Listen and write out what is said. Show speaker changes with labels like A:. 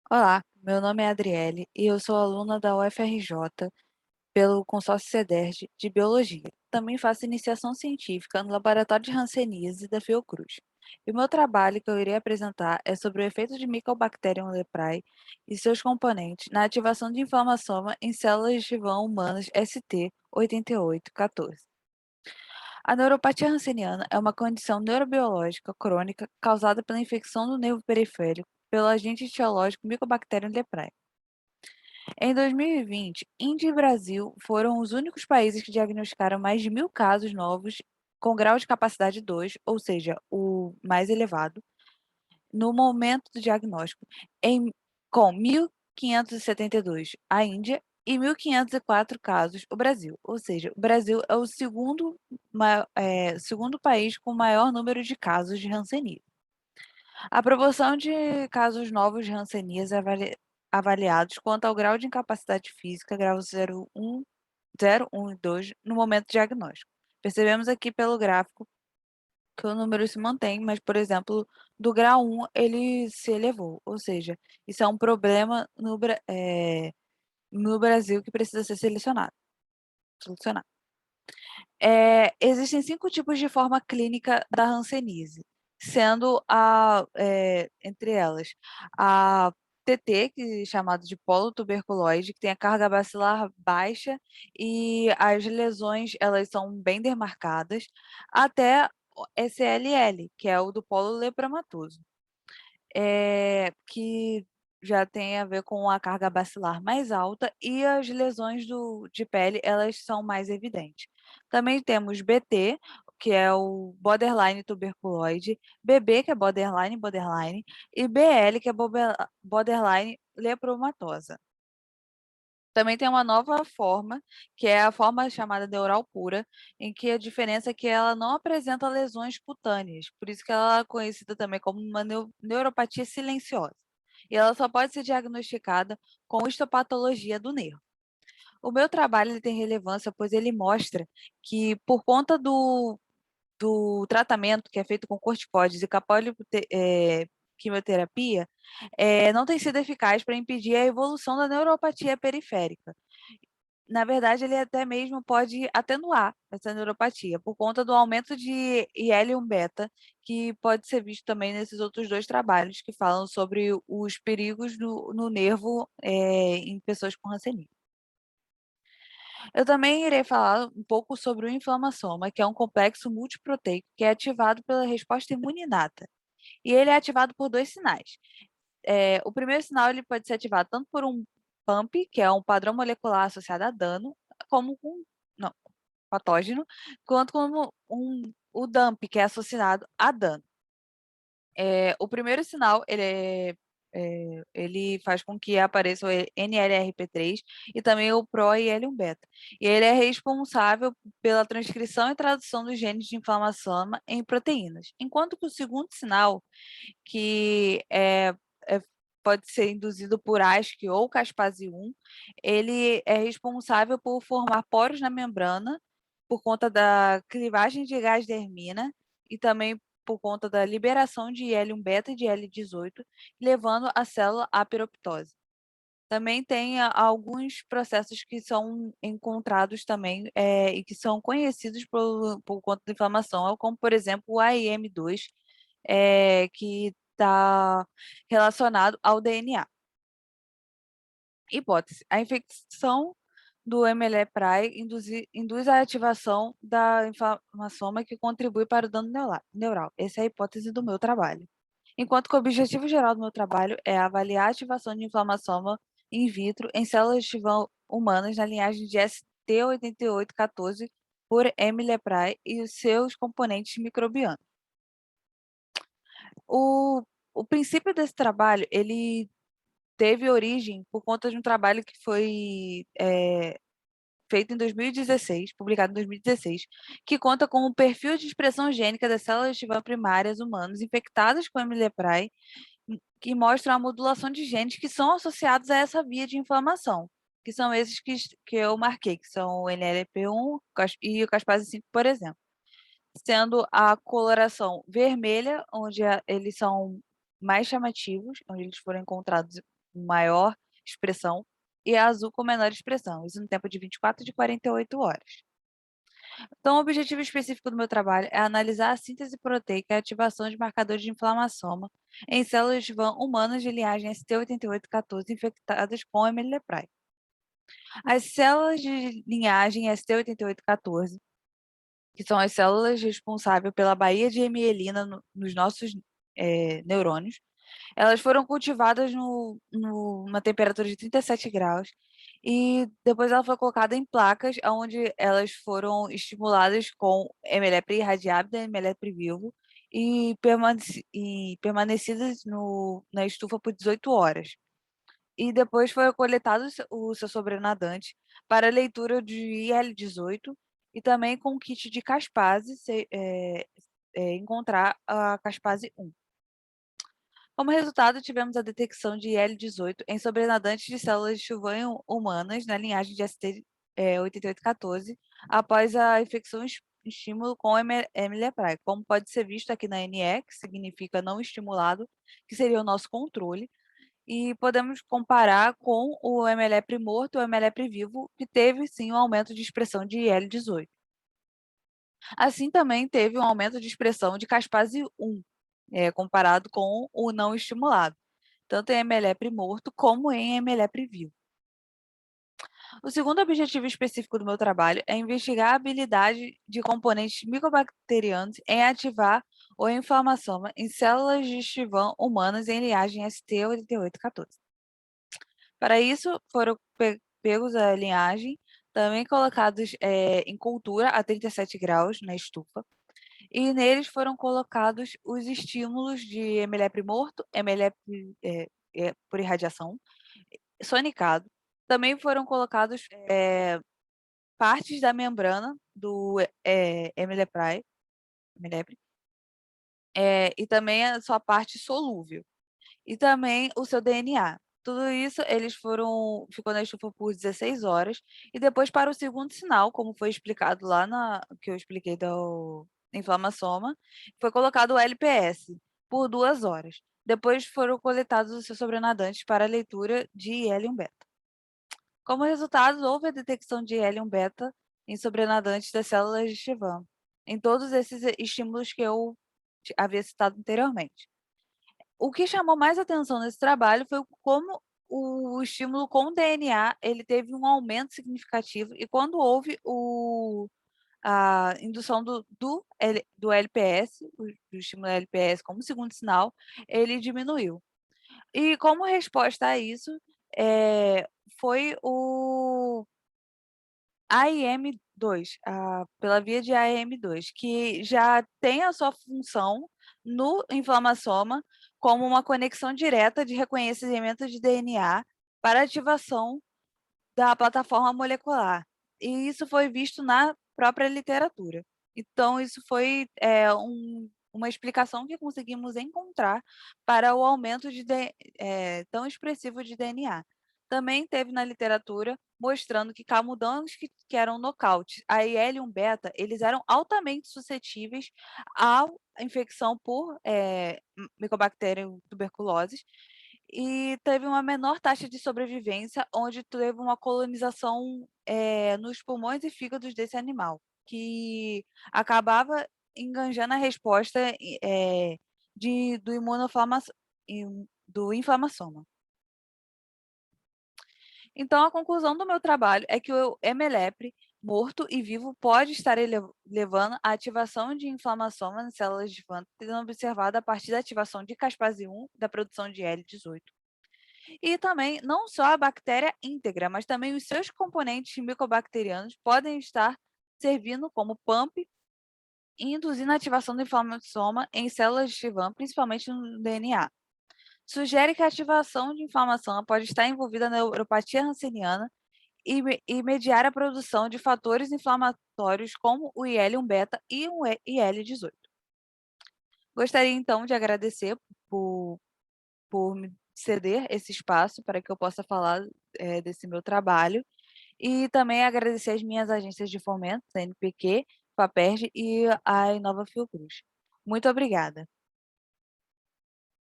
A: Olá, meu nome é Adriele e eu sou aluna da UFRJ pelo consórcio CEDERJ de Biologia. Também faço iniciação científica no Laboratório de Hanseníase da Fiocruz. E o meu trabalho que eu irei apresentar é sobre o efeito de Mycobacterium leprae e seus componentes na ativação de inflamassoma em células de vão humanas ST8814. A neuropatia hanseníana é uma condição neurobiológica crônica causada pela infecção do nervo periférico pelo agente etiológico Mycobacterium leprae. Em 2020, Índia e Brasil foram os únicos países que diagnosticaram mais de 1.000 casos novos com grau de capacidade 2, ou seja, o mais elevado, no momento do diagnóstico, com 1.572 a Índia e 1.504 casos o Brasil, ou seja, o Brasil é o segundo país com maior número de casos de Hanseníase. A proporção de casos novos de hanseníase é avaliados quanto ao grau de incapacidade física, grau 0, 1 e 2, no momento do diagnóstico. Percebemos aqui pelo gráfico que o número se mantém, mas, por exemplo, do grau 1 ele se elevou, ou seja, isso é um problema no Brasil que precisa ser solucionado. Existem 5 tipos de forma clínica da hanseníase, sendo entre elas a TT, que é chamado de polo tuberculoide, que tem a carga bacilar baixa e as lesões elas são bem demarcadas, até o SLL, que é o do polo lepramatoso, que já tem a ver com a carga bacilar mais alta e as lesões de pele, elas são mais evidentes. Também temos BT, que é o borderline tuberculoide, BB, que é borderline, e BL, que é borderline lepromatosa. Também tem uma nova forma, que é a forma chamada neural pura, em que a diferença é que ela não apresenta lesões cutâneas, por isso que ela é conhecida também como uma neuropatia silenciosa. E ela só pode ser diagnosticada com histopatologia do nervo. O meu trabalho ele tem relevância, pois ele mostra que, por conta do tratamento que é feito com corticoides e com a quimioterapia, não tem sido eficaz para impedir a evolução da neuropatia periférica. Na verdade, ele até mesmo pode atenuar essa neuropatia, por conta do aumento de IL-1 beta, que pode ser visto também nesses outros dois trabalhos que falam sobre os perigos no nervo em pessoas com hanseníase. Eu também irei falar um pouco sobre o inflamassoma, que é um complexo multiproteico que é ativado pela resposta imune inata. E ele é ativado por dois sinais. O primeiro sinal ele pode ser ativado tanto por um PAMP, que é um padrão molecular associado a dano, como com não, patógeno, quanto como o DAMP, que é associado a dano. O primeiro sinal ele faz com que apareça o NLRP3 e também o PRO-IL-1 beta. E ele é responsável pela transcrição e tradução dos genes de inflamação em proteínas. Enquanto que o segundo sinal, que pode ser induzido por ASC ou caspase-1, ele é responsável por formar poros na membrana por conta da clivagem de gás de Hermina e também por conta da liberação de IL-1 beta e de IL-18, levando a célula à peroptose. Também tem alguns processos que são encontrados também e que são conhecidos por conta da inflamação, como, por exemplo, o AIM2, que está relacionado ao DNA. Hipótese: a infecção do MLE-PRAI induz a ativação da inflamassoma que contribui para o dano neural. Essa é a hipótese do meu trabalho. Enquanto que o objetivo geral do meu trabalho é avaliar a ativação de inflamassoma in vitro em células de vão humanas na linhagem de ST8814 por MLE-PRAI e os seus componentes microbianos. O princípio desse trabalho, ele teve origem por conta de um trabalho que foi feito em 2016, publicado em 2016, que conta com o perfil de expressão gênica das células T primárias humanas infectadas com MLEPRAI, que mostram a modulação de genes que são associados a essa via de inflamação, que são esses que eu marquei, que são o NLP1 e o caspase-5, por exemplo. Sendo a coloração vermelha, onde eles são mais chamativos, onde eles foram encontrados maior expressão e a azul com menor expressão, isso no tempo de 24 e de 48 horas. Então, o objetivo específico do meu trabalho é analisar a síntese proteica e a ativação de marcadores de inflamação em células de Schwann humanas de linhagem ST8814 infectadas com Emilia-Prae. As células de linhagem ST8814, que são as células responsáveis pela baía de mielina nos nossos neurônios, elas foram cultivadas numa temperatura de 37 graus e depois ela foi colocada em placas onde elas foram estimuladas com emelepre irradiado e emelepre vivo e permanecidas na estufa por 18 horas. E depois foi coletado o seu sobrenadante para leitura de IL-18 e também com o kit de caspase, encontrar a caspase 1. Como resultado, tivemos a detecção de IL-18 em sobrenadantes de células de Schwann humanas na linhagem de ST8814 após a infecção estímulo com Emilia-Prae, como pode ser visto aqui na NE, que significa não estimulado, que seria o nosso controle, e podemos comparar com o emelepre morto e o emelepre vivo, que teve sim um aumento de expressão de IL-18. Assim também teve um aumento de expressão de caspase 1, comparado com o não estimulado, tanto em emelepre morto como em emelepre vivo. O segundo objetivo específico do meu trabalho é investigar a habilidade de componentes micobacterianos em ativar o inflamação em células de Schwann humanas em linhagem ST8814. Para isso, foram pegos a linhagem, também colocados em cultura a 37 graus na estufa, e neles foram colocados os estímulos de emelepre morto, emelepre por irradiação, sonicado. Também foram colocados partes da membrana do emelepre, e também a sua parte solúvel, e também o seu DNA. Tudo isso ficou na estufa por 16 horas, e depois para o segundo sinal, como foi explicado lá que eu expliquei da inflamassoma, foi colocado o LPS por 2 horas. Depois foram coletados os seus sobrenadantes para a leitura de Helium-beta. Como resultado, houve a detecção de Helium-beta em sobrenadantes das células de Schwann, em todos esses estímulos que eu havia citado anteriormente. O que chamou mais atenção nesse trabalho foi como o estímulo com DNA ele teve um aumento significativo e quando houve a indução do LPS, do estímulo LPS como segundo sinal, ele diminuiu. E como resposta a isso, foi o AIM2, pela via de AIM2, que já tem a sua função no inflamassoma como uma conexão direta de reconhecimento de DNA para ativação da plataforma molecular. E isso foi visto na própria literatura. Então, isso foi uma explicação que conseguimos encontrar para o aumento tão expressivo de DNA. Também teve na literatura mostrando que camundongos que eram nocaute, a Ielium beta, eles eram altamente suscetíveis à infecção por Mycobacterium tuberculosis, e teve uma menor taxa de sobrevivência, onde teve uma colonização nos pulmões e fígados desse animal, que acabava enganjando a resposta do inflamassoma. Então, a conclusão do meu trabalho é que o emelepre, morto e vivo, pode estar levando à ativação de inflamação nas células de Schwann, sendo observada a partir da ativação de caspase 1, da produção de L18. E também, não só a bactéria íntegra, mas também os seus componentes micobacterianos podem estar servindo como pump e induzindo a ativação do inflamassoma em células de Schwann, principalmente no DNA. Sugere que a ativação de inflamação pode estar envolvida na neuropatia ranceniana e mediar a produção de fatores inflamatórios como o IL-1-beta e o IL-18. Gostaria, então, de agradecer por me ceder esse espaço para que eu possa falar desse meu trabalho e também agradecer as minhas agências de fomento, a CNPq, FAPERJ e a Inova Fiocruz. Muito obrigada.